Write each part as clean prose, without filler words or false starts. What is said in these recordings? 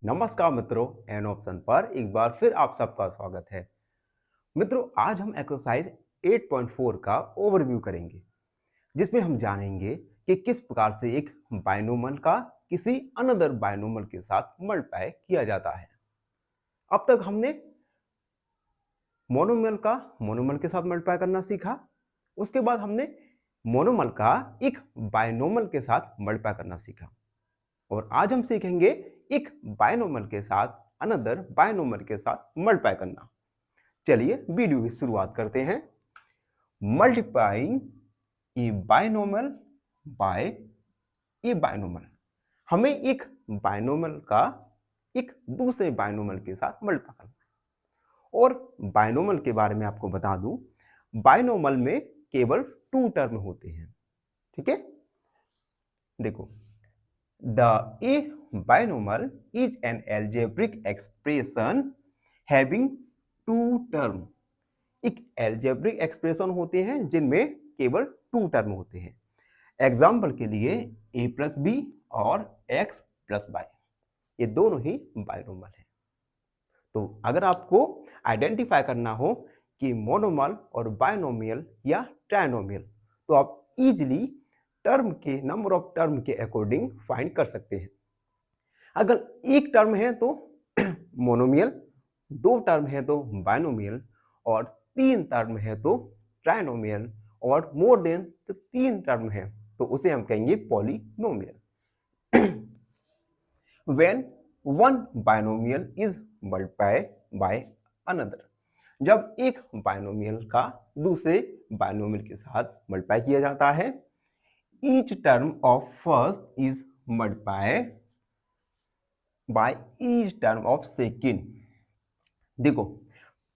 नमस्कार मित्रों, an option पर एक बार फिर आप सबका स्वागत है। मित्रों, आज हम एक्सरसाइज 8.4 का ओवरव्यू करेंगे, जिसमें हम जानेंगे कि किस प्रकार से एक बायनोमल का किसी अनदर बायनोमल के साथ मल्टीप्लाई किया जाता है। अब तक हमने मोनोमल का मोनोमल के साथ मल्टीप्लाई करना सीखा। उसके बाद हमने मोनोमल का एक बायनोमल के साथ मल्टीप्लाई करना सीखा, और आज हम सीखेंगे एक बायनोमल के साथ अनदर बायनोमल के साथ मल्टीप्लाई करना। चलिए वीडियो की शुरुआत करते हैं। मल्टीप्लाइंग ए बायनोमल बाय ए बायनोमल, हमें एक बायनोमल का एक दूसरे बायनोमल के साथ मल्टीप्लाई करना है। और बायनोमल के बारे में आपको बता दूं, बायनोमल में केवल 2 टर्म होते हैं। ठीक है, देखो, The A binomial is an algebraic expression having two term। एक algebraic expression होते हैं जिनमें केवल 2 टर्म होते हैं। एग्जाम्पल के लिए a प्लस बी और x प्लस वाई, ये दोनों ही बायनोमल है। तो अगर आपको आइडेंटिफाई करना हो कि मोनोमल और बायनोमियल या ट्राइनोमियल, तो आप इजीली टर्म के नंबर ऑफ टर्म के अकॉर्डिंग फाइंड कर सकते हैं। अगर एक टर्म है तो मोनोमियल, 2 टर्म है तो बायनोमियल, और 3 टर्म है तो ट्राइनोमियल, और मोर देन 3 टर्म है तो उसे हम कहेंगे polynomial. When one binomial is multiplied by another, जब एक बायनोमियल का दूसरे बायनोमियल के साथ मल्टीप्लाई किया जाता है, each term of first is multiplied by each term of second। देखो,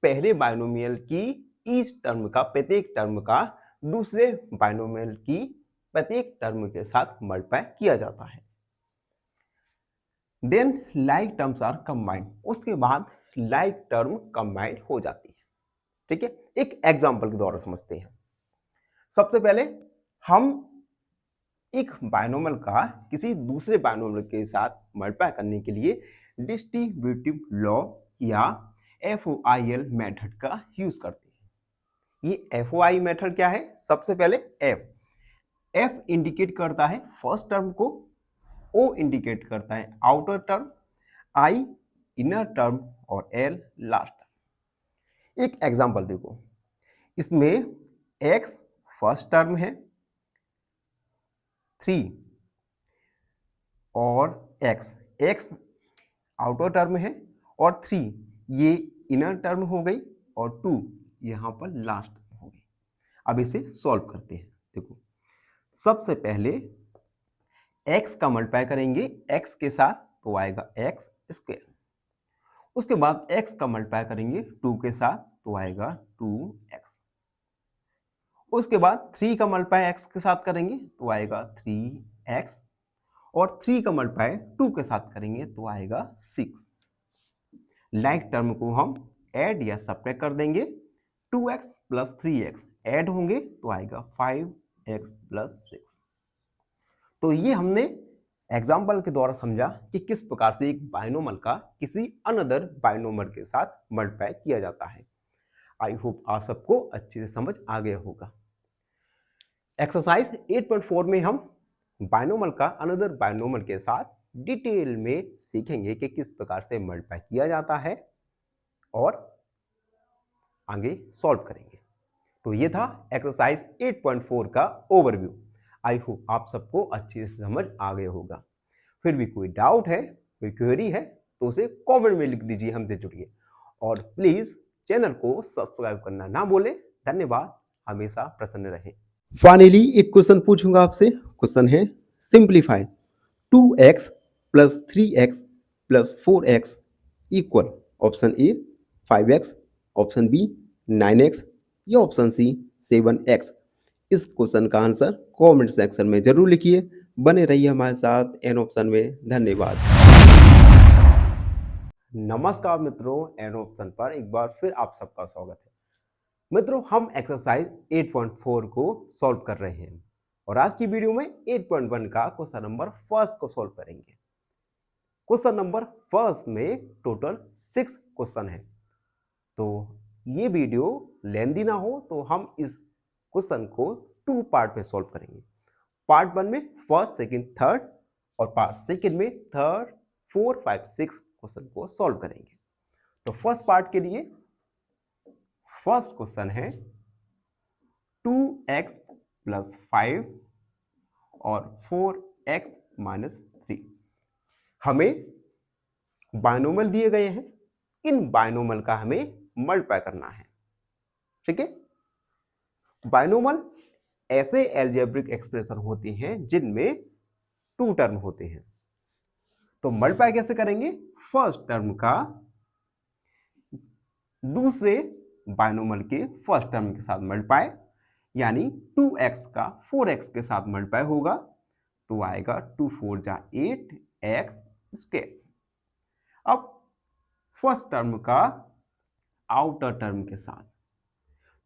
पहले बायनोमियल की each टर्म का, प्रत्येक टर्म का दूसरे बायनोमियल की प्रत्येक टर्म के साथ मल्टीप्लाई किया जाता है। Then like terms are combined, उसके बाद लाइक टर्म कंबाइंड हो जाती है। ठीक है, एक एग्जांपल के द्वारा समझते हैं। सबसे पहले हम एक बायनोमल का किसी दूसरे बायनोमल के साथ मल्टीप्लाई करने के लिए डिस्ट्रीब्यूटिव लॉ या FOIL मेथड का यूज करते हैं। ये FOI मेथड क्या है? सबसे पहले F इंडिकेट करता है फर्स्ट टर्म को, O इंडिकेट करता है outer term, I inner term और L लास्ट टर्म। एक एग्जांपल देखो, इसमें X फर्स्ट टर्म है, 3 और x आउटर टर्म है, और 3 ये इनर टर्म हो गई, और 2 यहां पर लास्ट टर्म हो गई। अब इसे सॉल्व करते हैं। देखो, सबसे पहले x का मल्टीप्लाई करेंगे x के साथ तो आएगा x स्क्वायर। उसके बाद x का मल्टीप्लाई करेंगे 2 के साथ तो आएगा 2x। उसके बाद 3 का मल्टीप्लाई x के साथ करेंगे तो आएगा 3x, और 3 का मल्टीप्लाई 2 के साथ करेंगे तो आएगा 6। लाइक टर्म को हम ऐड या सब्ट्रैक्ट कर देंगे, 2x प्लस 3x ऐड होंगे तो आएगा 5x प्लस 6। तो ये हमने एग्जाम्पल के द्वारा समझा कि किस प्रकार से एक बायनोमल का किसी अनदर बायनोमल के साथ मल्टीप्लाई किया जाता है। आई होप आप सबको अच्छे से समझ आ गया होगा। एक्सरसाइज 8.4 में हम बायनोमल का अनदर बायनोमल के साथ डिटेल में सीखेंगे कि किस प्रकार से मल्टीप्लाई किया जाता है और आगे सॉल्व करेंगे। तो ये था एक्सरसाइज 8.4 का ओवरव्यू। आई होप आप सबको अच्छे से समझ आ गया होगा। फिर भी कोई डाउट है, कोई क्वेरी है तो उसे कमेंट में लिख दीजिए, हमसे जुड़िए, और प्लीज चैनल को सब्सक्राइब करना ना भूलें। धन्यवाद, हमेशा प्रसन्न रहें। फाइनली एक क्वेश्चन पूछूंगा आपसे। क्वेश्चन है simplify 2x plus 3x plus 4x equal option A 5x, option B 9x या ऑप्शन सी 7x। इस क्वेश्चन का आंसर कमेंट सेक्शन में जरूर लिखिए। बने रहिए हमारे साथ एन ऑप्शन में। धन्यवाद। नमस्कार मित्रों, एन ऑप्शन पर एक बार फिर आप सबका स्वागत है। मित्रों, हम एक्सरसाइज 8.4 को सॉल्व कर रहे हैं, और आज की वीडियो में 8.1 का क्वेश्चन नंबर फर्स्ट को सॉल्व करेंगे। क्वेश्चन नंबर फर्स्ट में टोटल 6 क्वेश्चन है। तो ये वीडियो लेंदी ना हो तो हम इस क्वेश्चन को 2 पार्ट में सॉल्व करेंगे। पार्ट 1 में फर्स्ट, सेकंड, थर्ड और पार्ट सेकंड में थर्ड, 4, 5, 6 क्वेश्चन को सॉल्व करेंगे। तो फर्स्ट पार्ट के लिए फर्स्ट क्वेश्चन है 2x + 5 और 4x - 3। हमें बायनोमियल दिए गए हैं, इन बायनोमियल का हमें मल्टीप्लाई करना है। ठीक है, बायनोमियल ऐसे अलजेब्रिक एक्सप्रेशन होते हैं जिनमें 2 टर्म होते हैं। तो मल्टीप्लाई कैसे करेंगे? फर्स्ट टर्म का दूसरे बायनोमियल के फर्स्ट टर्म के साथ मल्टीप्लाई, यानी 2x का 4x के साथ मल्टीप्लाई होगा तो आएगा 2 4 जा 8x²। अब फर्स्ट टर्म का आउटर टर्म के साथ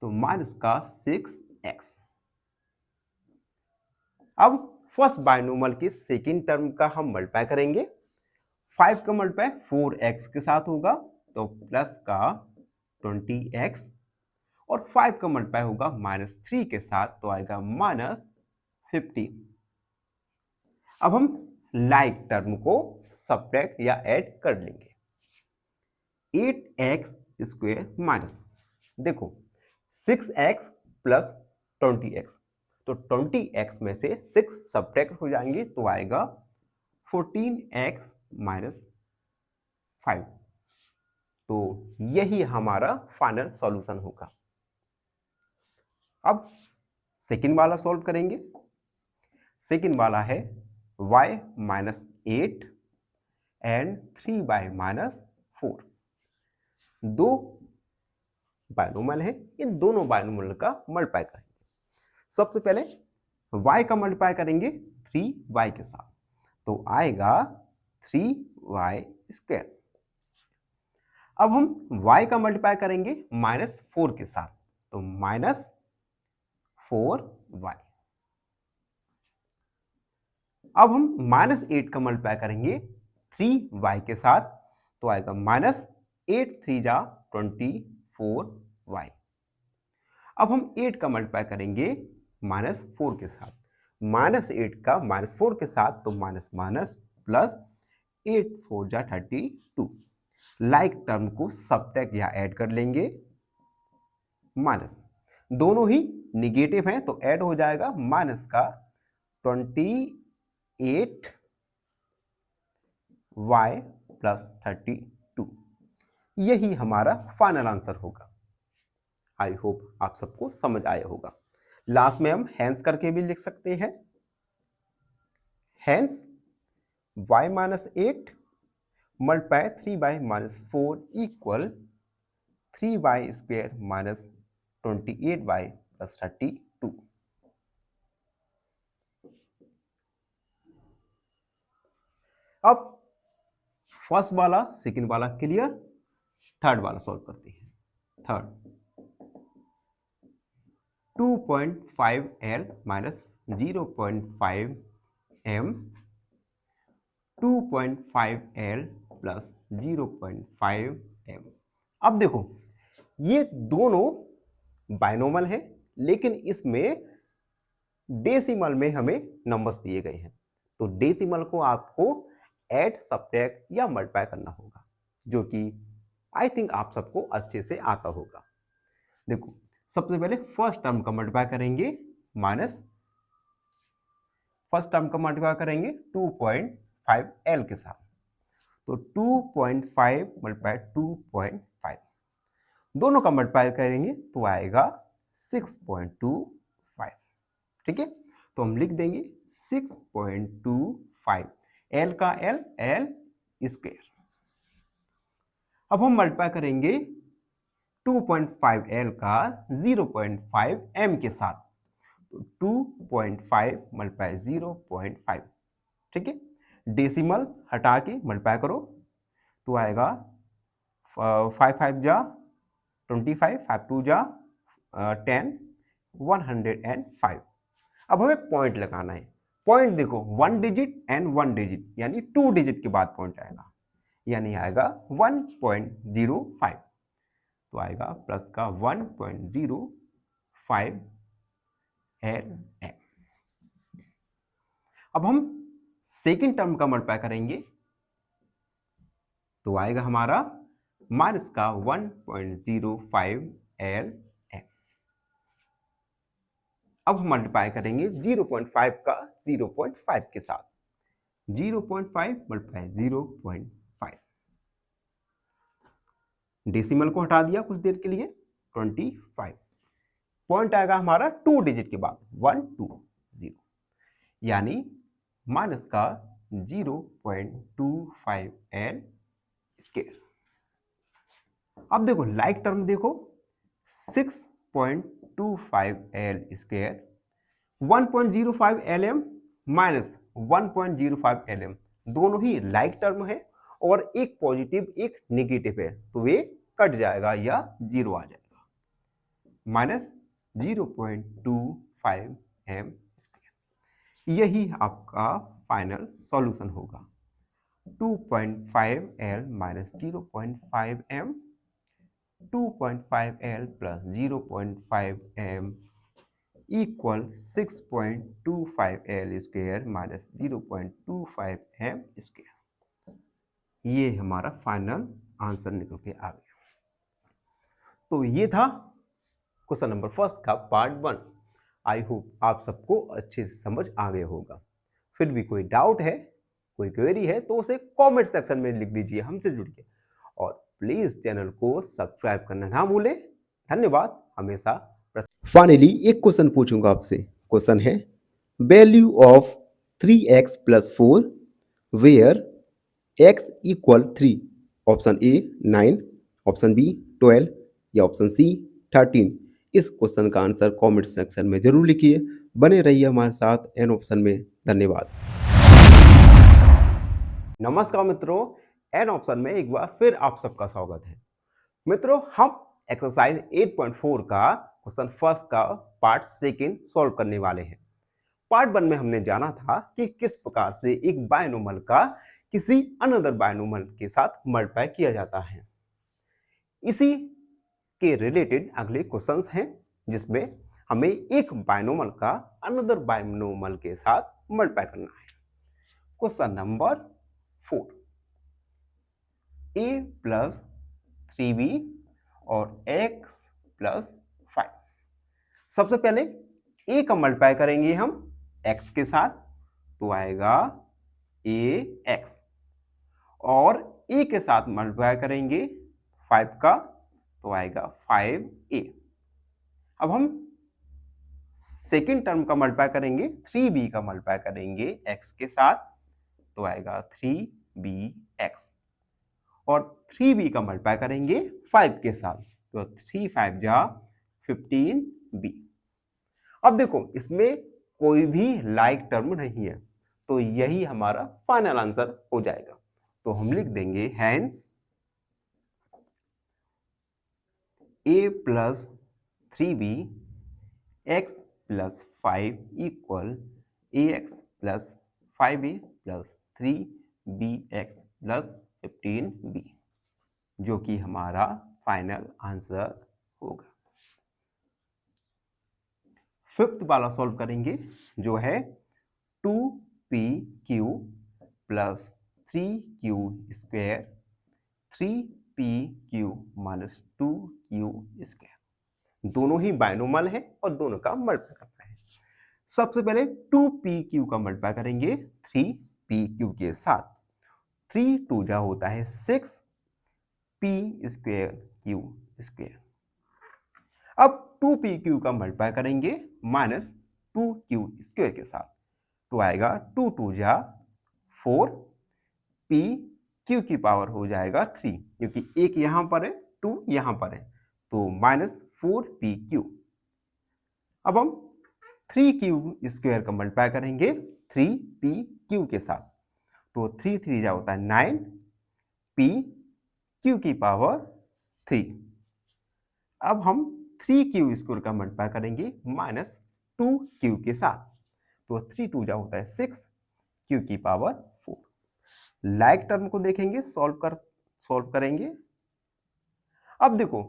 तो माइनस का 6x। अब फर्स्ट बायनोमियल के सेकंड टर्म का हम मल्टीप्लाई करेंगे। 5 का मल्टीप्लाई 4x के साथ होगा तो प्लस का 20x और 5 का मल्टीप्लाई होगा -3 के साथ तो आएगा -15। अब हम लाइक टर्म को सब्ट्रैक्ट या ऐड कर लेंगे। 8x² माइनस, देखो 6x + 20x, तो 20x में से 6 सब्ट्रैक्ट हो जाएंगे तो आएगा 14x - 5। तो यही हमारा फाइनल सॉल्यूशन होगा। अब सेकंड वाला सॉल्व करेंगे। सेकंड वाला है y - 8 एंड 3y - 4। दो बायनोमियल है, इन दोनों बायनोमियल का मल्टीप्लाई करेंगे। सबसे पहले y का मल्टीप्लाई करेंगे 3y के साथ तो आएगा 3y²। अब हम y का मल्टीप्लाई करेंगे -4 के साथ तो -4y। अब हम -8 का मल्टीप्लाई करेंगे 3y के साथ तो आएगा -8 3 जा 24y। अब हम 8 का मल्टीप्लाई करेंगे -4 के साथ, -8 का -4 के साथ तो माइनस प्लस 8 4 जा 32। लाइक टर्म को सब्ट्रैक्ट या ऐड कर लेंगे। माइनस, दोनों ही निगेटिव हैं तो ऐड हो जाएगा माइनस का 28y + 32। यही हमारा फाइनल आंसर होगा। आई होप आप सबको समझ आया होगा। लास्ट में हम हैंस करके भी लिख सकते हैं। Hence y - 8 multiply 3y - 4 equal 3y² - 28y + 32। अब फर्स्ट वाला सेकंड वाला क्लियर, थर्ड वाला सॉल्व करते हैं। Third 2.5L - 0.5m 2.5L + 0.5m। अब देखो ये दोनों बायनोमियल है लेकिन इसमें डेसिमल में हमें नंबर्स दिए गए हैं तो डेसिमल को आपको ऐड, सब्ट्रैक्ट या मल्टीप्लाई करना होगा, जो कि आई थिंक आप सबको अच्छे से आता होगा। देखो सबसे पहले फर्स्ट टर्म का मल्टीप्लाई करेंगे माइनस फर्स्ट टर्म का मल्टीप्लाई करेंगे 2.5L के साथ तो 2.5 × 2.5 दोनों का मल्टीप्लाई करेंगे तो आएगा 6.25। ठीक है, तो हम लिख देंगे 6.25, L का L, L²। अब हम मल्टीप्लाई करेंगे 2.5L का 0.5m के साथ तो 2.5 × 0.5। ठीक है, डेसिमल हटा के मल्टीप्लाई करो तो आएगा 5 5 जा 25, 5 2 जा 10, 105। अब हमें पॉइंट लगाना है पॉइंट देखो 1 डिजिट एंड 1 डिजिट यानी 2 डिजिट के बाद पॉइंट आएगा, यानी आएगा 1.05, तो आएगा प्लस का 1.05 LM। अब हम सेकेंड टर्म का मल्टीप्लाई करेंगे तो आएगा हमारा माइनस का 1.05 LM। अब हम मल्टीप्लाई करेंगे 0.5 का 0.5 के साथ, 0.5 मल्टीप्लाई 0.5, डेसिमल को हटा दिया कुछ देर के लिए, 25, पॉइंट आएगा हमारा 2 डिजिट के बाद 120, यानी माइनस का 0.25 L स्क्वायर। अब देखो लाइक टर्म देखो 6.25 L square, 1.05 LM minus 1.05 LM, दोनों ही लाइक टर्म है और एक पॉजिटिव एक नेगेटिव है, तो वे कट जाएगा या जीरो आ जाएगा, माइनस 0.25 M स्क्वायर। यही आपका फाइनल सॉल्यूशन होगा। 2.5 L minus 0.5 M, 2.5 L plus 0.5 M equal 6.25 L square minus 0.25 M square. ये हमारा फाइनल आंसर निकल के आ गया। तो ये था क्वेश्चन नंबर फर्स्ट का पार्ट 1। आई होप आप सबको अच्छे से समझ आ गया होगा। फिर भी कोई डाउट है, कोई क्वेरी है तो उसे कमेंट सेक्शन में लिख दीजिए हमसे जुड़ के, और प्लीज चैनल को सब्सक्राइब करना ना भूलें। धन्यवाद हमेशा। फाइनली एक क्वेश्चन पूछूंगा आपसे। क्वेश्चन है value of 3x plus 4 where x equal 3। Option A 9, option B 12 या ऑप्शन सी 13। इस क्वेश्चन का आंसर कमेंट सेक्शन में जरूर लिखिए। बने रहिए हमारे साथ एन ऑप्शन में। धन्यवाद। नमस्कार मित्रों, एन ऑप्शन में एक बार फिर आप सबका स्वागत है। मित्रों, हम एक्सरसाइज 8.4 का क्वेश्चन फर्स्ट का पार्ट सेकंड सॉल्व करने वाले हैं। पार्ट 1 में हमने जाना था कि किस प्रकार से एक बायनोमल का किसी अनदर बायनोमल के साथ मल्टीप्लाई किया जाता है। इसी के रिलेटेड अगले क्वेश्चंस हैं जिसमें हमें एक बायनोमल का अनदर बायनोमल के साथ मल्टीप्लाई करना है। Question number 4, a plus 3b और x प्लस 5। सबसे पहले a का मल्टीप्लाई करेंगे हम x के साथ, तो आएगा ax, और a के साथ मल्टीप्लाई करेंगे 5 का, तो आएगा 5a। अब हम सेकेंड टर्म का मल्टीप्लाई करेंगे, 3b का मल्टीप्लाई करेंगे x के साथ, तो आएगा 3bx, और 3b का मल्टीप्लाई करेंगे 5 के साथ, तो 3 5 जा 15b। अब देखो इसमें कोई भी लाइक टर्म नहीं है, तो यही हमारा फाइनल आंसर हो जाएगा। तो हम लिख देंगे hence a plus 3b x plus 5 equal ax plus 5a plus 3bx plus 15b, जो कि हमारा फाइनल आंसर होगा। फिफ्थ वाला सॉल्व करेंगे जो है 2pq plus 3q square 3pq minus 2q square. दोनों ही बायनोमल है और दोनों का मल्टीप्लाई करना है। सबसे पहले 2pq का मल्टीप्लाई करेंगे 3pq के साथ, 3 2 जा होता है 6 p स्क्वायर q स्क्वायर। अब 2pq का मल्टीप्लाई करेंगे माइनस 2q स्क्वायर के साथ, तो आएगा 2 2 जा 4 p q की पावर हो जाएगा 3, क्योंकि एक यहां पर है 2 यहां पर है, तो माइनस 4pq। अब हम 3q स्क्वायर का मल्टीप्लाई करेंगे 3pq के साथ, तो 3 3 जा होता है 9 p q की पावर 3। अब हम 3q स्क्वायर का मल्टीप्लाई करेंगे माइनस 2q के साथ, तो 3 टू जा होता है 6 क्यू की पावर 4। लाइक टर्म को देखेंगे, सॉल्व करेंगे। अब देखो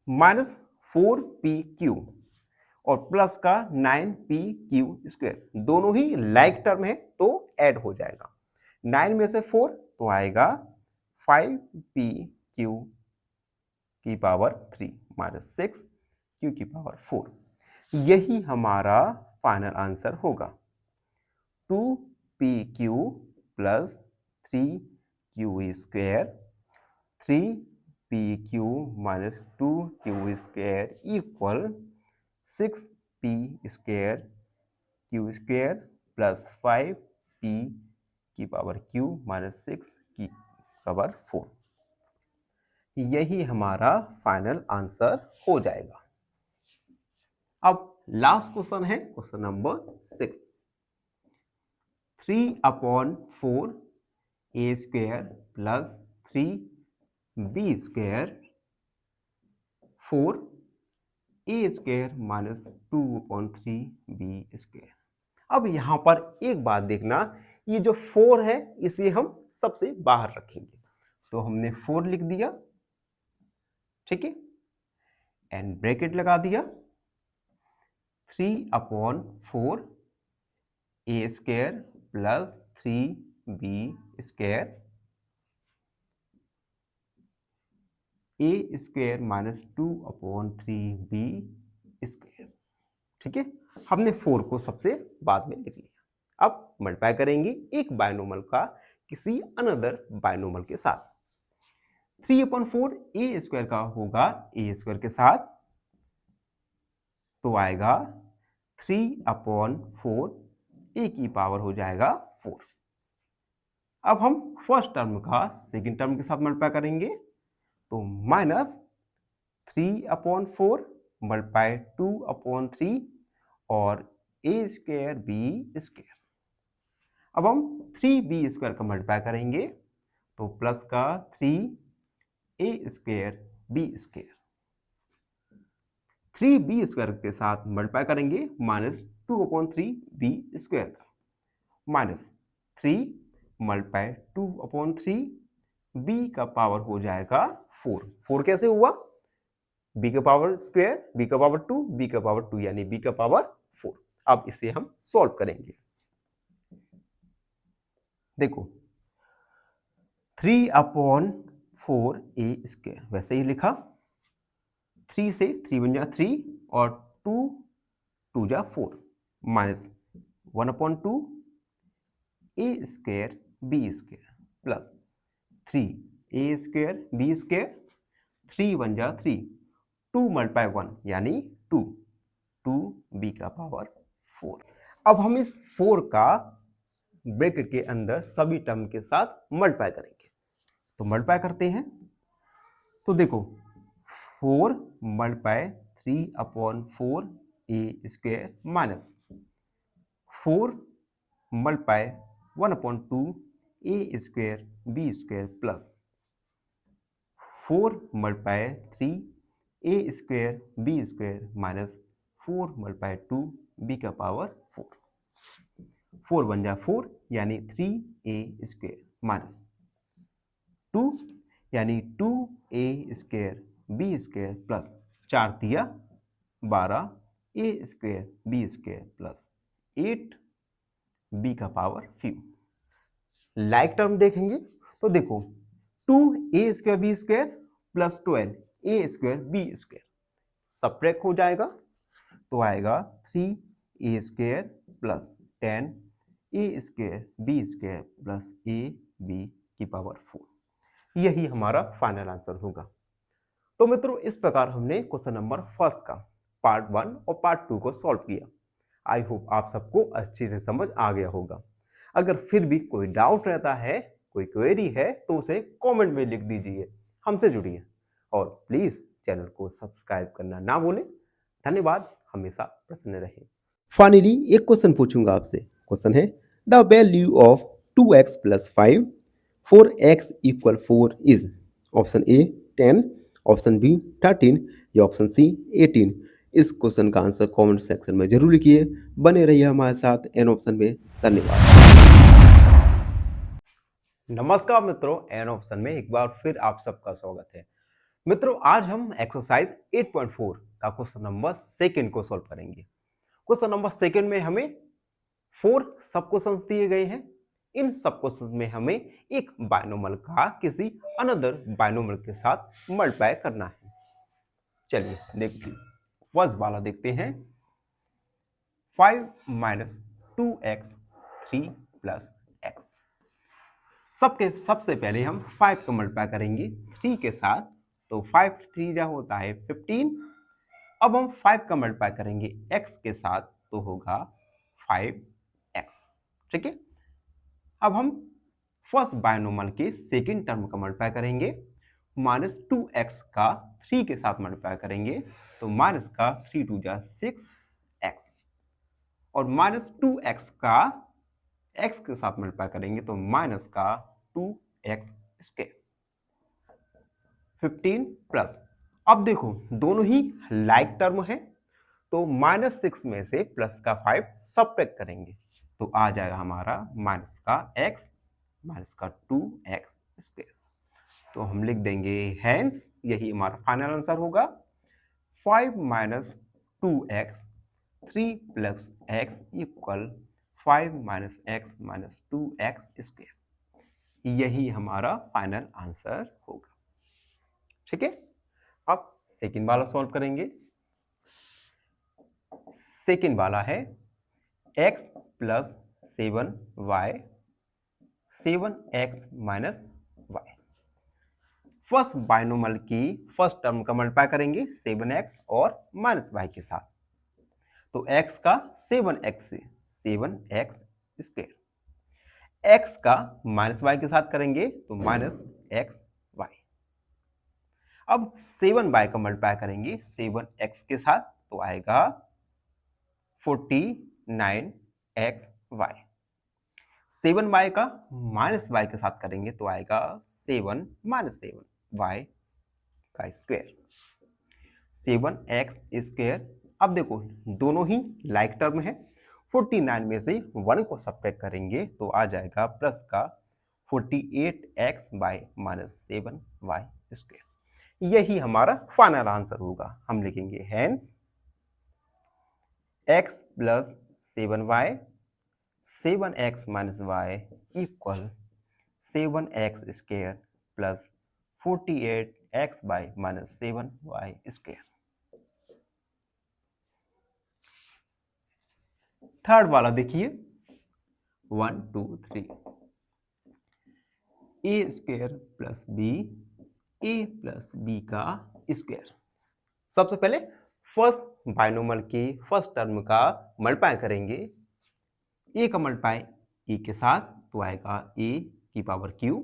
-4pq और प्लस का 9pq², दोनों ही लाइक टर्म है तो ऐड हो जाएगा। 9 में से 4 तो आएगा 5pq की पावर 3 -6 q की पावर 4। यही हमारा फाइनल आंसर होगा। 2pq plus 3q² 3pq minus 2q² equal 6p² q² plus 5p की पावर q माइनस 6 की पावर 4। यही हमारा फाइनल आंसर हो जाएगा। अब लास्ट क्वेश्चन है question number 6। 3/4 a² plus 3b² 4a² minus 2/3b²। अब यहां पर एक बात देखना, ये जो 4 है इसे हम सबसे बाहर रखेंगे, तो हमने 4 लिख दिया, ठीक है, एंड ब्रैकेट लगा दिया। 3/4 a² plus 3b² a² minus 2/3b², ठीक है। हमने 4 को सबसे बाद में लिख लिया। अब मल्टीप्लाई करेंगे एक बायनोमल का किसी अनदर बायनोमल के साथ। 3/4 a² का होगा a² के साथ, तो आएगा 3/4 a की पावर हो जाएगा 4। अब हम फर्स्ट टर्म का सेकंड टर्म के साथ मल्टीप्लाई करेंगे, तो माइनस 3/4 मल्टीप्लाई 2/3 और a²b²। अब हम 3b² का मल्टीप्लाई करेंगे, तो प्लस का 3a²b²। 3b² के साथ मल्टीप्लाई करेंगे माइनस 2/3b² का, माइनस 3 मल्टीप्लाई 2/3 b का पावर हो जाएगा 4। 4 कैसे हुआ? b का पावर स्क्वायर, b का पावर 2, b का पावर 2 यानी b का पावर 4। अब इसे हम सॉल्व करेंगे। देखो 3/4 a², वैसे ही लिखा, 3 से 3 बन जा 3 और 2 2 जा 4 minus 1/2 a² b² plus 3 a² b², 3 बन जा 3, 2 मल्टीप्लाई 1 यानी 2, 2b का पावर 4। अब हम इस 4 का ब्रैकेट के अंदर सभी टर्म के साथ मल्टीप्लाई करेंगे, तो मल्टीप्लाई करते हैं। तो देखो 4 multiply 3/4 a² minus 4 multiply 1/2 a² b² plus 4 multiply 3 a² b² minus 4 multiply 2 b का पावर 4। 4 बन जा 4 यानी 3a² माइनस 2 यानी 2a² b² प्लस 4 दिया 12 a² b² प्लस 8 b का पावर 5। लाइक टर्म देखेंगे तो देखो 2a² b² plus 12 a² b² subtract हो जाएगा, तो आएगा 3a² plus 10 a² b² plus ab की पावर 4। यही हमारा फाइनल आंसर होगा। तो मित्रों इस प्रकार हमने क्वेश्चन नंबर फर्स्ट का पार्ट 1 और पार्ट 2 को सॉल्व किया। आई होप आप सबको अच्छे से समझ आ गया होगा। अगर फिर भी कोई डाउट रहता है, कोई क्वेरी है, तो उसे कमेंट में लिख दीजिए, हमसे जुड़िए और प्लीज चैनल को सब्सक्राइब करना ना भूलें। धन्यवाद, हमेशा प्रसन्न रहें। फाइनली एक क्वेश्चन पूछूंगा आपसे। क्वेश्चन है the value of 2x plus 5 4x equal 4 is option A 10, option B 13 या ऑप्शन सी 18 इस क्वेश्चन का आंसर कमेंट सेक्शन में जरूर लिखिए। बने रहिए हमारे साथ एन ऑप्शन में। धन्यवाद। नमस्कार मित्रों, एन ऑप्शन में एक बार फिर आप सबका स्वागत है। मित्रों, आज हम एक्सरसाइज 8.4 का क्वेश्चन नंबर सेकंड को सॉल्व करेंगे। क्वेश्चन नंबर सेकंड में हमें 4 सब क्वेश्चंस दिए गए हैं। इन सब क्वेश्चंस में हमें एक बायनोमल का किसी अनदर बायनोमल के साथ मल्टीप्लाई करना है। चलिए देखते हैं। फर्स्ट वाला देखते हैं। 5 माइनस 2x 3 प्लस x। सबसे पहले हम 5 को मल्टीप्लाई करेंगे 3 के साथ, तो 5 3 जा होता है 15। अब हम 5 का मल्टीप्लाई करेंगे x के साथ, तो होगा 5x। ठीक है। अब हम फर्स्ट बायनोमल के सेकंड टर्म का मल्टीप्लाई करेंगे। माइनस 2x का 3 के साथ मल्टीप्लाई करेंगे, तो माइनस का 3 2 जा 6x। और माइनस 2x का x के साथ मल्टीप्लाई करेंगे, तो माइनस का 2x स्क्वायर 15 प्लस। अब देखो दोनों ही लाइक टर्म है, तो माइनस 6 में से प्लस का 5 सब्ट्रैक्ट करेंगे, तो आ जाएगा हमारा माइनस का x माइनस का 2x स्क्वायर। तो हम लिख देंगे हेंस, यही हमारा फाइनल आंसर होगा। 5 minus 2x 3 plus x equal 5 minus x minus 2x square. यही हमारा फाइनल आंसर होगा। ठीक है। अब सेकंड वाला सॉल्व करेंगे। सेकंड वाला है x plus 7y 7x minus y। First binomial की फर्स्ट टर्म का मल्टीप्लाई करेंगे 7x और माइनस y के साथ, तो x का 7x से 7x स्क्वायर, x का माइनस y के साथ करेंगे तो माइनस xy। अब 7y का मल्टीप्लाई करेंगे 7x के साथ, तो आएगा 49xy। 7y का माइनस y के साथ करेंगे तो आएगा 7 माइनस 7y का स्क्वायर 7x स्क्वायर। अब देखो दोनों ही लाइक टर्म है, 49 में से 1 को सब्ट्रैक्ट करेंगे तो आ जाएगा प्लस का 48xy माइनस 7y स्क्वायर। यही हमारा फाइनल आंसर होगा। हम लिखेंगे hence x plus 7y 7x minus y equal 7x square plus 48xy minus 7y square. Third वाला देखिए 1 2 3 a square plus b a plus b का स्क्वायर। सबसे पहले फर्स्ट बायनोमल की फर्स्ट टर्म का मल्टीप्लाई करेंगे। a का मल्टीप्लाई e के साथ, तो आएगा a की पावर q।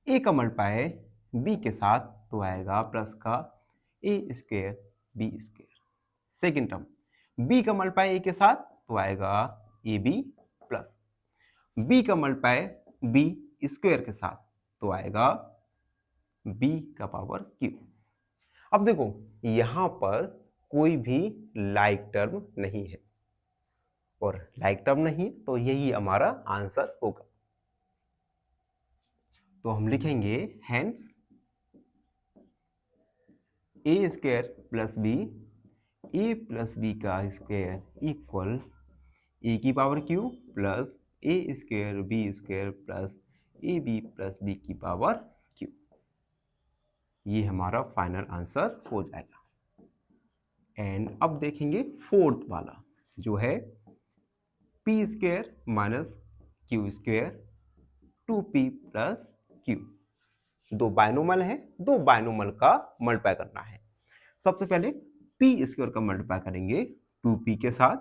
a का मल्टीप्लाई b के साथ, तो आएगा प्लस का a square b square. Second term b का मल्टीप्लाई a के साथ, तो आएगा ab प्लस b का मल्टीप्लाई b स्क्वायर के साथ, तो आएगा b का पावर q। अब देखो यहां पर कोई भी लाइक टर्म नहीं है, और लाइक टर्म नहीं तो यही हमारा आंसर होगा। तो हम लिखेंगे hence a square plus b a plus b का स्क्वायर इक्वल a की power q plus a square b square plus ab plus b की पावर q। ये हमारा फाइनल आंसर हो जाएगा। एंड अब देखेंगे फोर्थ वाला जो है p square minus q square 2p plus q। दो बायनोमल है, दो बायनोमल का मल्टीप्लाई करना है। सबसे पहले p स्क्वायर का मल्टीप्लाई करेंगे 2p के साथ,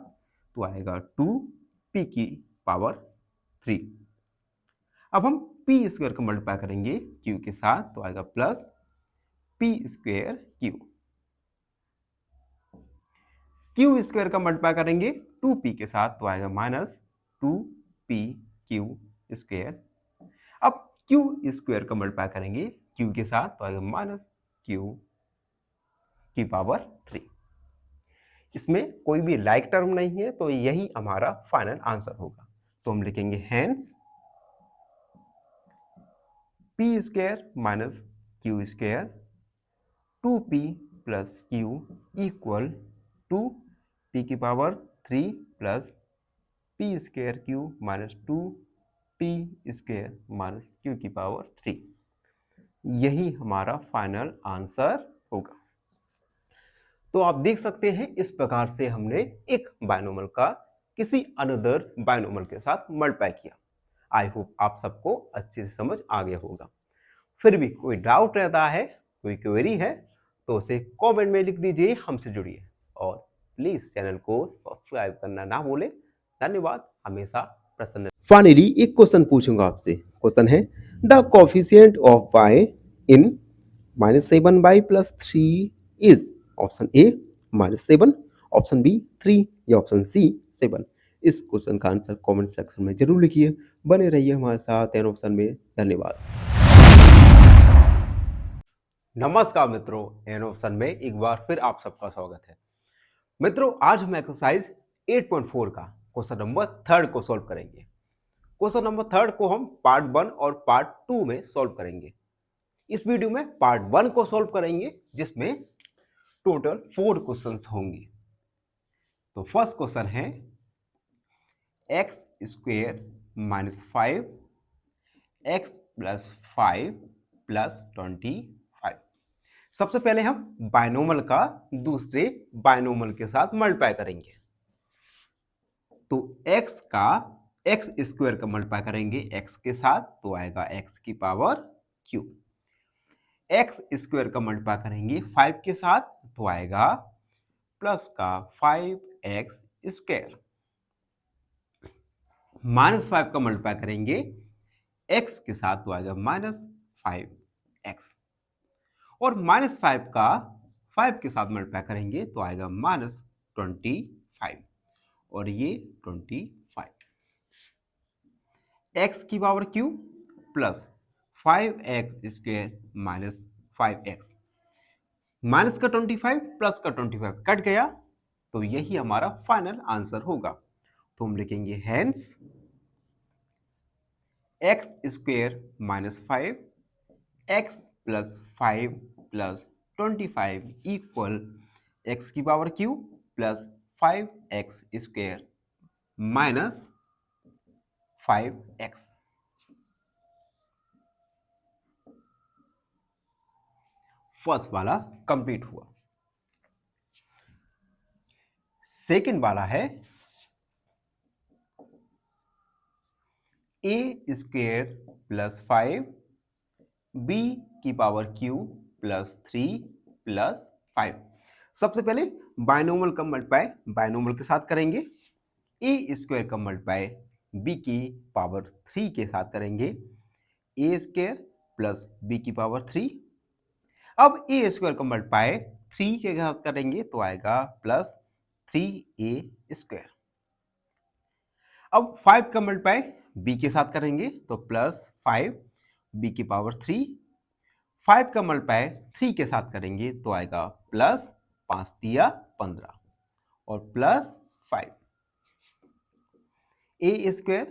तो आएगा 2p की पावर 3। अब हम p स्क्वायर का मल्टीप्लाई करेंगे q के साथ, तो आएगा plus p square q। q square का मल्टीप्लाई करेंगे 2p के साथ, तो आएगा माइनस 2p q स्क्वायर। अब q स्क्वायर का मल्टीप्लाई करेंगे q के साथ, तो आएगा माइनस q की पावर 3। इसमें कोई भी लाइक टर्म नहीं है, तो यही हमारा फाइनल आंसर होगा। तो हम लिखेंगे hence p square minus q square 2p plus q equal to p की power 3 plus p square q minus 2p square minus q की पावर 3। यही हमारा फाइनल आंसर होगा। तो आप देख सकते हैं इस प्रकार से हमने एक बायनोमल का किसी अनदर बायनोमल के साथ मल्टीप्लाई किया। आई होप आप सबको अच्छे से समझ आ गया होगा। फिर भी कोई डाउट रहता है, कोई क्वेरी है, तो उसे कमेंट में लिख दीजिए, हमसे जुड़िए और प्लीज चैनल को सब्सक्राइब करना ना भूलें। धन्यवाद, हमेशा प्रसन्न। फाइनली एक क्वेश्चन पूछूंगा आपसे। क्वेश्चन है the coefficient of y in -7y + 3 इज ऑप्शन ए -7, ऑप्शन बी 3 या ऑप्शन सी 7। इस क्वेश्चन का आंसर कमेंट सेक्शन में जरूर लिखिए। बने रहिए हमारे साथ एन ऑप्शन में। धन्यवाद। नमस्कार मित्रों, एन ऑप्शन में एक बार फिर आप सबका स्वागत है। मित्रों, आज हम एक्सरसाइज 8.4 का क्वेश्चन नंबर 3 को सॉल्व करेंगे। क्वेश्चन नंबर 3 को हम पार्ट 1 और पार्ट 2 में सॉल्व करेंगे। इस वीडियो में पार्ट 1 को सॉल्व करेंगे, जिसमें टोटल 4 क्वेश्चंस होंगे। तो फर्स्ट क्वेश्चन है x² - 5 x + 5 + 25। सबसे पहले हम बायनोमल का दूसरे बायनोमल के साथ मल्टीप्लाई करेंगे। तो x का x² का मल्टीप्लाई करेंगे x के साथ, तो आएगा x की पावर q। x² का मल्टीप्लाई करेंगे 5 के साथ, तो आएगा प्लस का 5x²। -5 का मल्टीप्लाई करेंगे x के साथ, तो आएगा -5x। और -5 का 5 के साथ मल्टीप्लाई करेंगे, तो आएगा -25 और ये 25। x की power q plus 5x² minus 5x। Minus का 25 प्लस का 25 कट गया, तो यही हमारा फाइनल आंसर होगा। तो हम लिखेंगे hence x² - 5 x + 5 + 25 equal x की power q plus 5x² minus 5x। First वाला कंप्लीट हुआ। सेकंड वाला है a² + 5 b की पावर q प्लस 3 प्लस 5। सबसे पहले बायनोमल का मल्टीप्लाई बायनोमल के साथ करेंगे। a² का मल्टीप्लाई b की पावर 3 के साथ करेंगे। a² प्लस b की पावर 3। अब a² का मल्टीप्लाई 3 के साथ करेंगे, तो आएगा प्लस 3a²। अब 5 का मल्टीप्लाई b के साथ करेंगे, तो प्लस 5 b की पावर 3। 5 का मल्टीप्लाई 3 के साथ करेंगे, तो आएगा प्लस 5 दिया 15 और प्लस 5। a²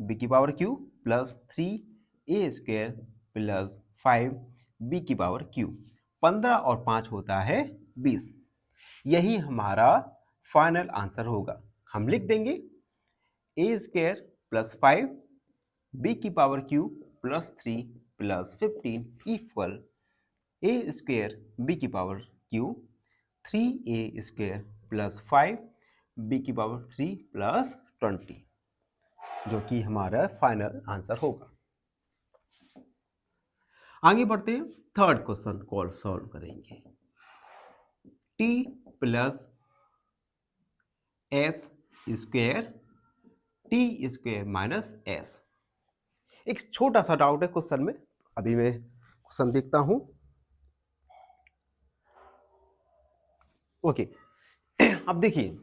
b की power q plus 3a² plus 5 b की पावर q। 15 और 5 होता है 20। यही हमारा फाइनल आंसर होगा। हम लिख देंगे a² प्लस 5 b की power q plus 3 plus 15 equal a² b की power q 3a² plus 5 b की पावर 3 प्लस 20, जो कि हमारा फाइनल आंसर होगा। आगे बढ़ते हैं, थर्ड क्वेश्चन को सॉल्व करेंगे। t plus s² t² minus s। एक छोटा सा डाउट है क्वेश्चन में, अभी मैं क्वेश्चन देखता हूं। ओके, अब देखिए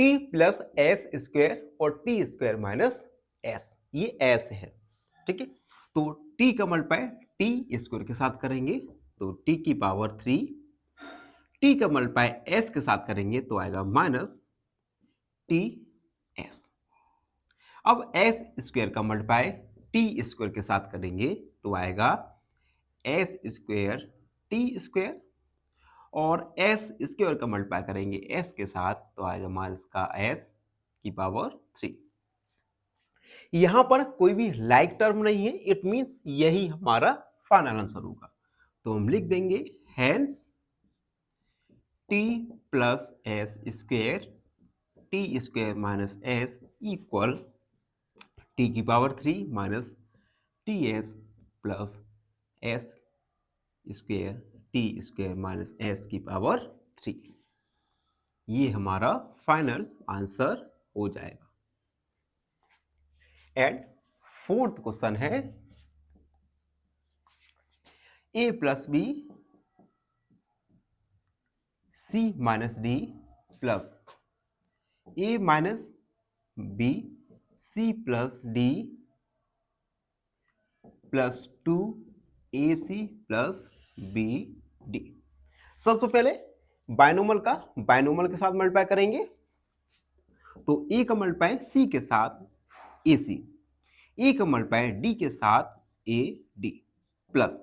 t प्लस s² और t² माइनस s, ये s है, ठीक है। तो t का मल्टीप्लाई t² के साथ करेंगे, तो t की पावर 3 टी का मल्टीप्लाई एस के साथ करेंगे तो आएगा माइनस टी एस। अब एस स्क्वायर का मल्टीप्लाई टी स्क्वायर के साथ करेंगे तो आएगा एस स्क्वायर टी स्क्वायर, और एस स्क्वायर का मल्टीप्लाई करेंगे एस के साथ तो आएगा माइनस का एस की पावर 3। यहां पर कोई भी लाइक टर्म नहीं है, इट मींस यही हमारा फाइनल आंसर होगा। तो हम लिख देंगे hence T plus S square T square minus S equal T की power 3 minus T S plus S square T square minus S की पावर 3। ये हमारा फाइनल आंसर हो जाएगा। एंड फोर्थ क्वेश्चन है A plus B C minus D plus A minus B C plus D plus 2 A C plus B D. सबसे पहले बायनोमल के साथ मल्टीप्लाई करेंगे तो ए का मल्टीप्लाई सी के साथ ए सी, ए का मल्टीप्लाई डी के साथ ए डी प्लस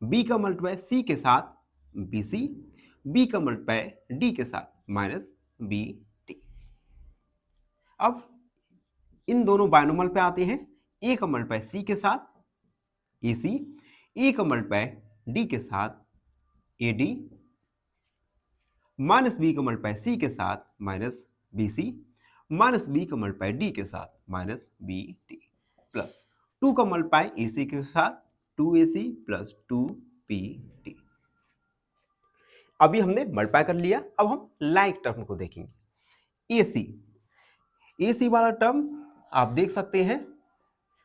बी का मल्टीप्लाई सी के साथ बी सी, बी का मल्टीप्लाई डी के साथ माइनस बी डी। अब इन दोनों बायनोमल पे आते हैं। ए का मल्टीप्लाई सी के साथ ए सी, ए का मल्टीप्लाई डी के साथ ए डी माइनस बी का मल्टीप्लाई सी के साथ minus B C minus b का मल्टीप्लाई डी के साथ माइनस बी डी प्लस 2 का मल्टीप्लाई ए सी के साथ 2ac प्लस 2bd। अभी हमने मल्टीप्लाई कर लिया, अब हम लाइक टर्म को देखेंगे। AC वाला टर्म आप देख सकते हैं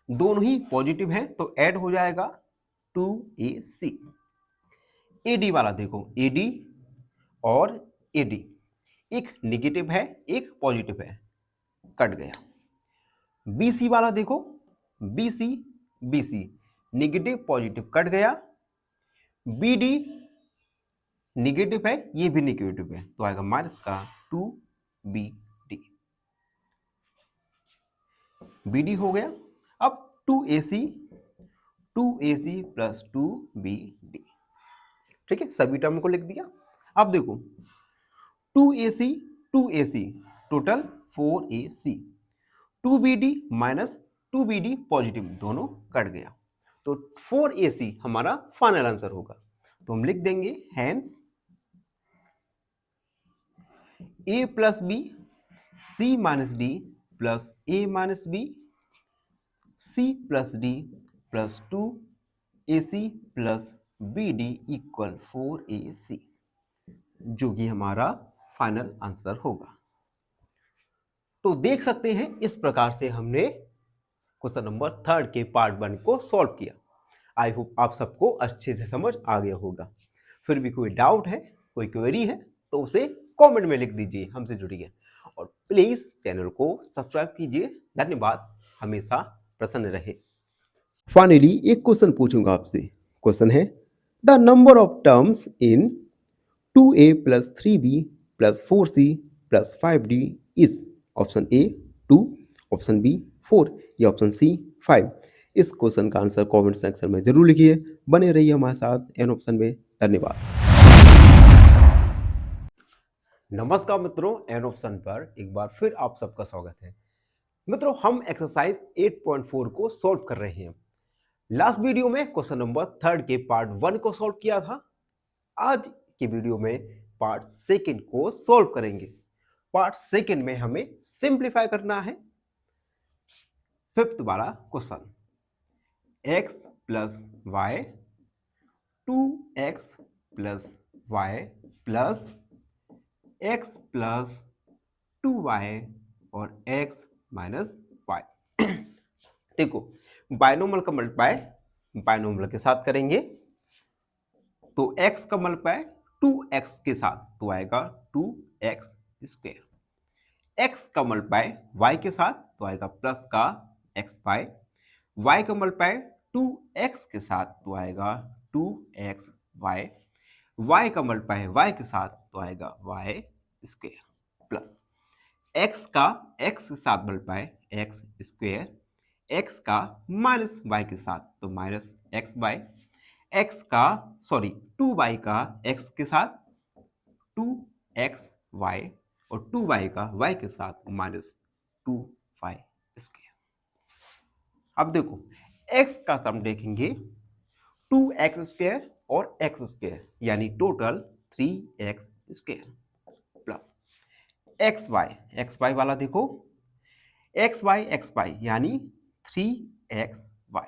दोनों ही पॉजिटिव हैं तो ऐड हो जाएगा 2ac। AD वाला देखो AD और AD एक निगेटिव है एक पॉजिटिव है, कट गया। BC वाला देखो BC निगेटिव पॉजिटिव कट गया। BD निगेटिव है ये भी निगेटिव है तो आएगा माइनस का 2BD। BD हो गया। अब 2AC प्लस 2BD, ठीक है, सभी टर्म को लिख दिया। अब देखो 2AC total 4AC, 2BD minus 2BD positive दोनों कट गया तो 4AC हमारा फाइनल आंसर होगा। तो हम लिख देंगे hence A plus B C minus D plus A minus B C plus D plus 2AC plus BD equal 4AC, जो कि हमारा फाइनल आंसर होगा। तो देख सकते हैं इस प्रकार से हमने क्वेश्चन नंबर 3 के पार्ट 1 को सॉल्व किया। आई होप आप सबको अच्छे से समझ आ गया होगा। फिर भी कोई डाउट है कोई क्वेरी है तो उसे कमेंट में लिख दीजिए, हमसे जुड़िए और प्लीज चैनल को सब्सक्राइब कीजिए। धन्यवाद, हमेशा प्रसन्न रहे। फाइनली एक क्वेश्चन पूछूंगा आपसे। क्वेश्चन है the number of terms in 2a plus 3b plus 4c plus 5d is option A 2, option B 4 या ऑप्शन सी 5। इस क्वेश्चन का आंसर कमेंट सेक्शन में जरूर लिखिए। बने रहिए हमारे साथ एन ऑप्शन में। धन्यवाद। नमस्कार मित्रों, एन ऑप्शन पर एक बार फिर आप सबका स्वागत है। मित्रों हम एक्सरसाइज 8.4 को सॉल्व कर रहे हैं। लास्ट वीडियो में क्वेश्चन नंबर 3 के पार्ट 1 को सॉल्व किया था। आज की वीडियो में पार्ट 2 को सॉल्व करेंगे। पार्ट 2 में हमें सिंप्लीफाई करना है। 5th वाला question x plus y 2x plus y plus x plus 2y और x माइनस वाई। देखो बायनोमल का मल्टीप्लाई बायनोमल के साथ करेंगे तो x का मल्टीप्लाई 2x के साथ तो आएगा 2x स्क्वायर, x का मल्टीप्लाई y के साथ तो आएगा प्लस का x बाय, y का मल्टीप्लाई 2x के साथ तो आएगा 2x y, y का मल्टीप्लाई है y के साथ तो आएगा y स्क्वायर प्लस x का x के साथ मल्टीप्लाई x स्क्वायर, x का माइनस y के साथ तो माइनस x बाय x का 2y का x के साथ 2xy और 2y का y के साथ माइनस 2y स्क्वायर। अब देखो x का सम देखेंगे 2x स्क्वायर और x स्क्वायर यानी total 3x square plus xy वाला देखो xy यानी 3xy।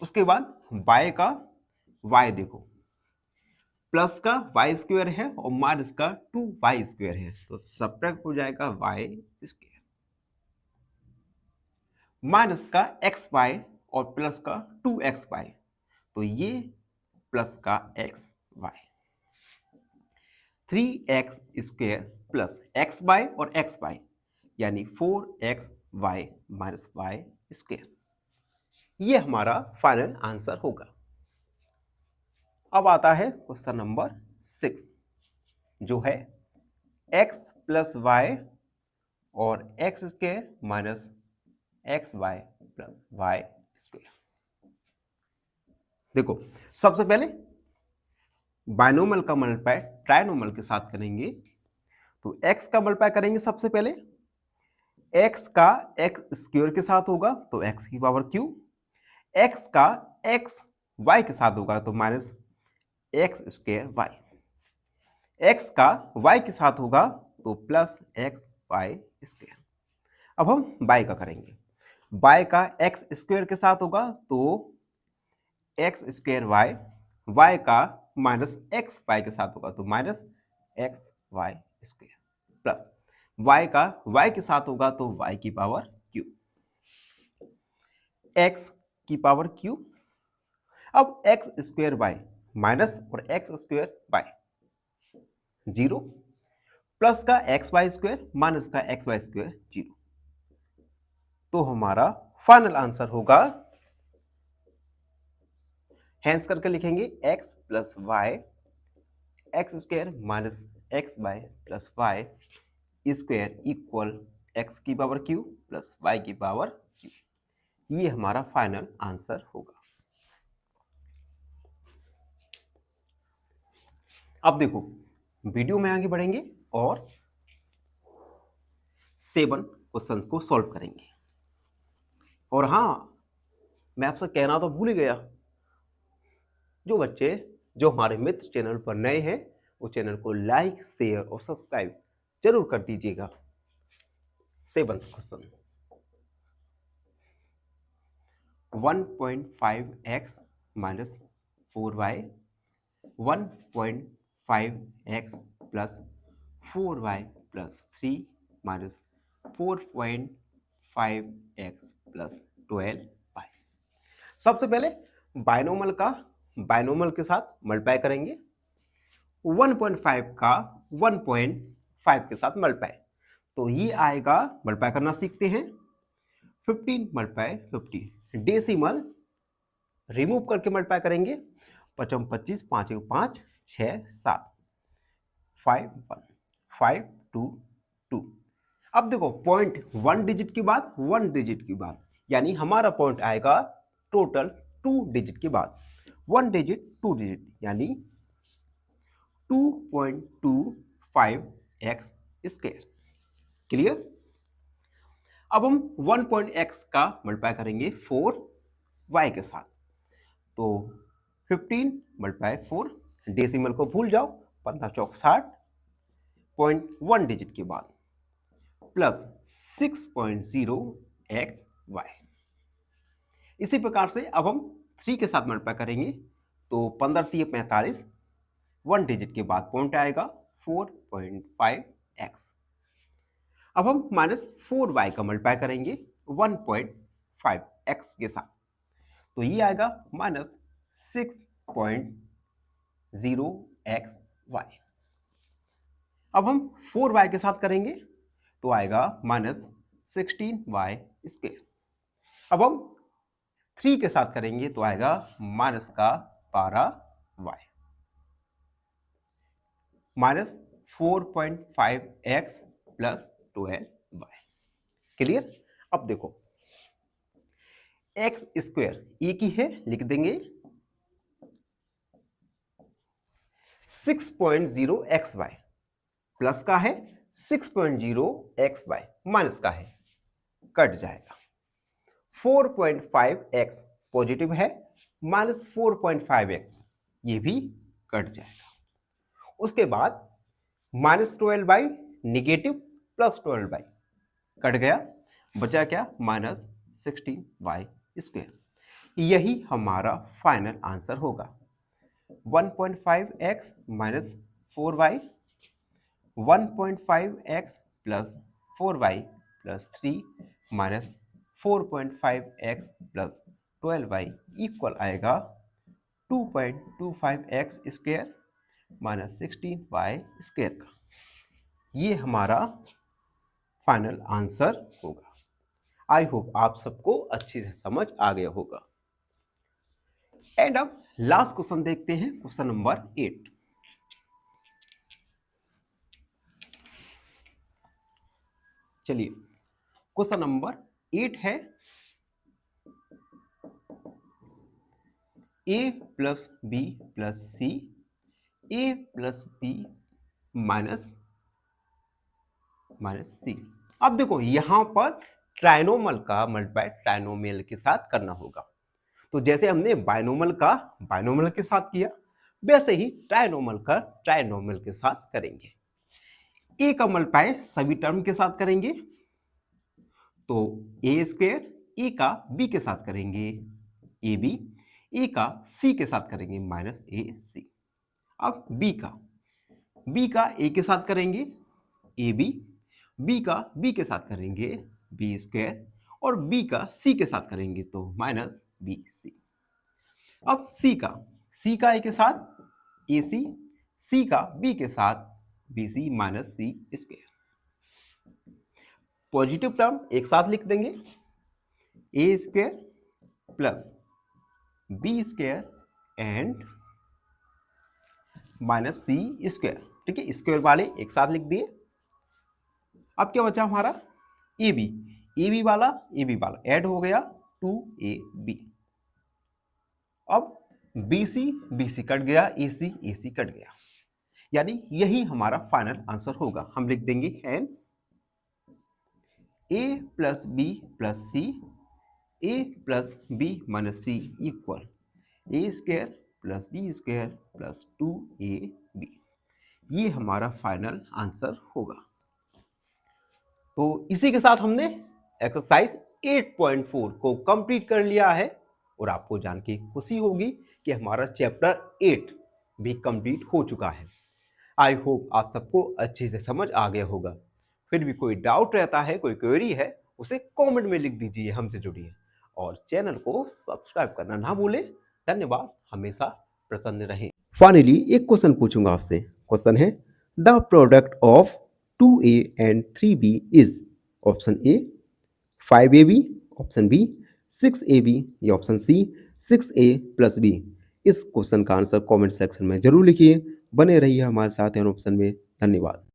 उसके बाद y का y देखो प्लस का y स्क्वायर है और माइनस का 2y स्क्वायर है तो सब्ट्रैक्ट हो जाएगा y स्क्वायर माइनस का xy और प्लस का 2xy तो ये प्लस का xy 3x square plus xy और xy यानी 4xy माइनस y स्क्वायर। ये हमारा फाइनल आंसर होगा। अब आता है क्वेश्चन नंबर 6 जो है x प्लस वाई और x square minus x y plus y square. देखो सबसे पहले बाइनोमियल का मल्टीप्लाई ट्राइनोमियल के साथ करेंगे तो x का मल्टीप्लाई करेंगे सबसे पहले x का x स्क्वायर के साथ होगा तो x की पावर q, x का x y के साथ होगा तो minus x square y, x का y के साथ होगा तो प्लस एक्स वाई स्क्वायर। अब हम y का करेंगे, y का x स्क्वायर के साथ होगा तो एक्स स्क्वायर वाई, y का माइनस एक्स वाई के साथ होगा तो minus x y square plus y का y के साथ होगा तो y की पावर q, x की पावर q। अब एक्स स्क्वायर वाई माइनस और एक्स स्क्वायर वाई 0 प्लस का एक्स वाई स्क्वायर माइनस का एक्स वाई स्क्वायर 0 तो हमारा फाइनल आंसर होगा हैंस करके लिखेंगे x plus y x square minus x y plus y square equal x की power q plus y की power q। ये हमारा फाइनल आंसर होगा। अब देखो वीडियो में आगे बढ़ेंगे और 7 क्वेश्चंस को सॉल्व करेंगे। और हाँ मैं आपसे कहना तो भूल ही गया, जो बच्चे जो हमारे मित्र चैनल पर नए हैं वो चैनल को लाइक शेयर और सब्सक्राइब जरूर कर दीजिएगा। 7 question 1.5x minus 4y 1.5x plus 4y plus 3 minus 4.5x plus 12y। सबसे पहले बाइनोमियल के साथ मल्टीप्लाई करेंगे। 1.5 का 1.5 के साथ मल्टीप्लाई तो ये आएगा, मल्टीप्लाई करना सीखते हैं 15 मल्टीप्लाई 15 डेसिमल रिमूव करके मल्टीप्लाई करेंगे 5 25 5 5 6 7 5 1 5 2 2। अब देखो पॉइंट 1 डिजिट के बाद 1 डिजिट के बाद यानी हमारा पॉइंट आएगा टोटल 2 डिजिट के बाद 1 डिजिट 2 डिजिट यानी 2.25x स्क्वायर। क्लियर। अब हम 1.x का मल्टीप्लाई करेंगे 4y के साथ तो 15 मल्टीप्लाई 4 डेसिमल को भूल जाओ 15 चौक 60 पॉइंट 1 डिजिट के बाद प्लस 6.0xy। इसी प्रकार से अब हम 3 के साथ मल्टीप्लाई करेंगे तो 15 3 45 1 डिजिट के बाद पॉइंट आएगा 4.5x। अब हम माइनस 4y का मल्टीप्लाई करेंगे 1.5x के साथ तो ये आएगा माइनस 6.0xy। अब हम 4y के साथ करेंगे तो आएगा माइनस 16y स्क्वायर। अब हम 3 के साथ करेंगे तो आएगा माइनस का 12y। Minus 4.5x plus 12y। Clear? अब देखो एक्स स्क्वायर ए की है, लिख देंगे 6.0xy, प्लस का है 6.0xy, माइनस का है, कट जाएगा। 4.5x पॉजिटिव है, माइनस 4.5x ये भी कट जाएगा। उसके बाद minus 12y negative plus 12y cut गया, बचा क्या? Minus 16y square. यही हमारा फाइनल आंसर होगा। 1.5x minus 4y, 1.5x plus 4y plus 3 minus 4.5x plus 12y equal आएगा 2.25x square minus 16y square का। ये हमारा फाइनल आंसर होगा। आई होप आप सबको अच्छे से समझ आ गया होगा। एंड अब लास्ट क्वेश्चन देखते हैं, क्वेश्चन नंबर 8। चलिए क्वेश्चन नंबर 8 है a plus B plus C, A plus B minus C. अब देखो यहां पर ट्राइनोमल का मल्टीप्लाई ट्राइनोमियल के साथ करना होगा। तो जैसे हमने बाइनोमल का बाइनोमल के साथ किया, वैसे ही ट्राइनोमल का ट्राइनोमियल के साथ करेंगे। ए का मल्टीप्लाई सभी टर्म के साथ करेंगे, तो ए स्क्वायर ए का बी के साथ करेंगे ए बी, ए का सी के साथ करेंगे माइनस ए सी। अब बी का ए के साथ करेंगे ए बी का बी के साथ करेंगे बी स्क्वायर, और बी का सी के साथ करेंगे तो माइनस बी सी। अब सी का ए के साथ ए सी का बी के साथ बी सी minus C square. Positive term एक साथ लिख देंगे, A square plus B square and minus C square. ठीक है, स्क्वायर वाले एक साथ लिख दिए। अब क्या बचा हमारा? ए बी वाला ऐड हो गया 2ab। अब बी सी कट गया, ए सी कट गया, यानी यही हमारा फाइनल आंसर होगा। हम लिख देंगे hence a plus B plus C, A plus B minus c equal a square plus B square plus 2ab। ये हमारा फाइनल आंसर होगा। तो इसी के साथ हमने एक्सरसाइज 8.4 को कंप्लीट कर लिया है, और आपको जान के खुशी होगी कि हमारा चैप्टर 8 भी कंप्लीट हो चुका है। आई होप आप सबको अच्छे से समझ आ गया होगा। फिर भी कोई डाउट रहता है, कोई क्वेरी है, उसे कमेंट में लिख दीजिए, हमसे जुड़िए और चैनल को सब्सक्राइब करना ना भूलें। धन्यवाद, हमेशा प्रसन्न रहें। फाइनली एक क्वेश्चन पूछूंगा आपसे। क्वेश्चन है the product of 2a and 3b is option A 5ab, option B 6ab या option C 6a plus b. इस क्वेश्चन का आंसर कमेंट सेक्शन में जरूर लिखिए। बने रहिए हमारे साथ ऑप्शन में। धन्यवाद।